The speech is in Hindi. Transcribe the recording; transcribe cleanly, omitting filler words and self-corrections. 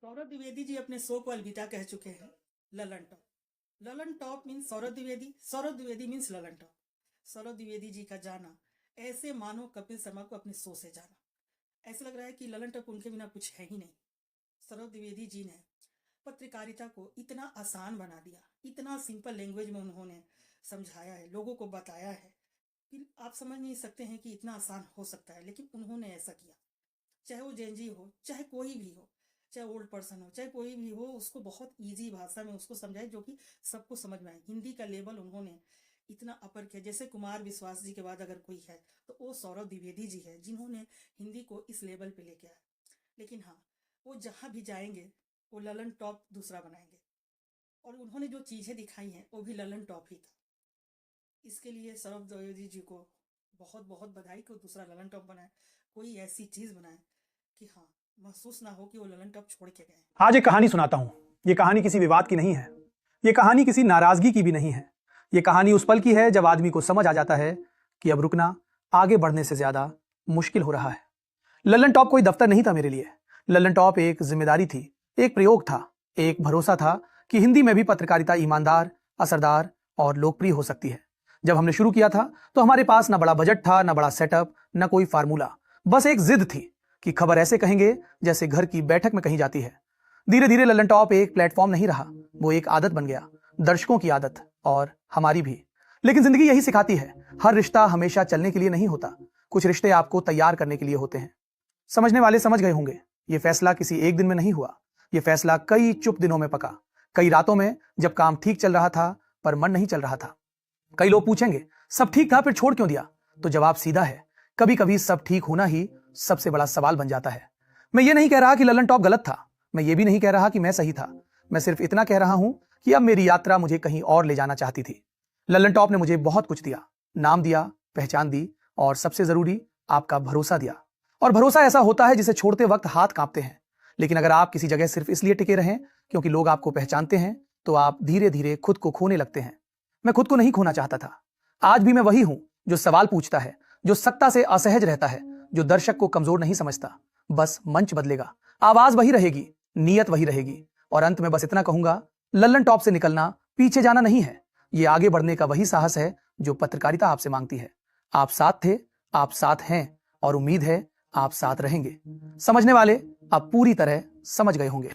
सौरभ द्विवेदी जी अपने शो को अलविदा कह चुके हैं। Lallantop. Lallantop means Saurabh Dwivedi means Lallantop. Saurabh Dwivedi ji का जाना ऐसे मानो कपिल शर्मा को अपने शो से जाना। ऐसा लग रहा है कि ललन टॉप उनके बिना कुछ है ही नहीं। सौरभ द्विवेदी जी ने पत्रकारिता को इतना आसान बना दिया, इतना सिंपल लैंग्वेज में उन्होंने समझाया है, लोगों को बताया है कि आप समझ नहीं सकते हैं कि इतना आसान हो सकता है, लेकिन उन्होंने ऐसा किया। चाहे वो जेनजी हो, चाहे कोई भी हो, चाहे ओल्ड पर्सन हो, चाहे कोई भी हो, उसको बहुत इजी भाषा में उसको समझाए जो कि सबको समझ में आए। हिंदी का लेवल उन्होंने इतना अपर किया। जैसे कुमार विश्वास जी के बाद अगर कोई है तो वो सौरभ द्विवेदी जी है, जिन्होंने हिंदी को इस लेवल पे लेके आया। लेकिन हाँ, वो जहाँ भी जाएंगे वो ललन टॉप दूसरा बनाएंगे, और उन्होंने जो चीज़ें दिखाई हैं वो भी ललन टॉप ही था। इसके लिए सौरभ द्विवेदी जी को बहुत बहुत बधाई को दूसरा ललन टॉप बनाए। कोई ऐसी चीज़ बनाए कि हाँ, महसूस ना हो कि वो ललन टॉप छोड़ के गए। आज एक कहानी सुनाता हूं। ये कहानी किसी विवाद की नहीं है, ये कहानी किसी नाराजगी की भी नहीं है। ये कहानी उस पल की है जब आदमी को समझ आ जाता है कि अब रुकना आगे बढ़ने से ज्यादा मुश्किल हो रहा है। ललन टॉप कोई दफ्तर नहीं था मेरे लिए। ललन टॉप एक जिम्मेदारी थी, एक प्रयोग था, एक भरोसा था कि हिंदी में भी पत्रकारिता ईमानदार, असरदार और लोकप्रिय हो सकती है। जब हमने शुरू किया था तो हमारे पास न बड़ा बजट था, न बड़ा सेटअप, न कोई फार्मूला। बस एक जिद थी कि खबर ऐसे कहेंगे जैसे घर की बैठक में कही जाती है। धीरे धीरे ललन टॉप एक प्लेटफॉर्म नहीं रहा, वो एक आदत बन गया, दर्शकों की आदत और हमारी भी। लेकिन जिंदगी यही सिखाती है, हर रिश्ता हमेशा चलने के लिए नहीं होता, कुछ रिश्ते आपको तैयार करने के लिए होते हैं। समझने वाले समझ गए होंगे, ये फैसला किसी एक दिन में नहीं हुआ। ये फैसला कई चुप दिनों में पका, कई रातों में जब काम ठीक चल रहा था पर मन नहीं चल रहा था। कई लोग पूछेंगे सब ठीक था फिर छोड़ क्यों दिया? तो जवाब सीधा है, कभी कभी सब ठीक होना ही सबसे बड़ा सवाल बन जाता है। मैं ये नहीं कह रहा कि ललन टॉप गलत था, मैं ये भी नहीं कह रहा कि मैं सही था। मैं सिर्फ इतना कह रहा हूं कि अब मेरी यात्रा मुझे कहीं और ले जाना चाहती थी। ललन टॉप ने मुझे बहुत कुछ दिया, नाम दिया, पहचान दी और सबसे जरूरी आपका भरोसा दिया। और भरोसा ऐसा होता है जिसे छोड़ते वक्त हाथ कांपते हैं। लेकिन अगर आप किसी जगह सिर्फ इसलिए टिके रहें क्योंकि लोग आपको पहचानते हैं तो आप धीरे धीरे खुद को खोने लगते हैं। मैं खुद को नहीं खोना चाहता था। आज भी मैं वही हूं जो सवाल पूछता है, जो सत्ता से असहज रहता है, जो दर्शक को कमजोर नहीं समझता। बस मंच बदलेगा, आवाज वही रहेगी, नीयत वही रहेगी। और अंत में बस इतना कहूंगा, ललन टॉप से निकलना पीछे जाना नहीं है, ये आगे बढ़ने का वही साहस है जो पत्रकारिता आपसे मांगती है। आप साथ थे, आप साथ हैं और उम्मीद है आप साथ रहेंगे। समझने वाले आप पूरी तरह समझ गए होंगे।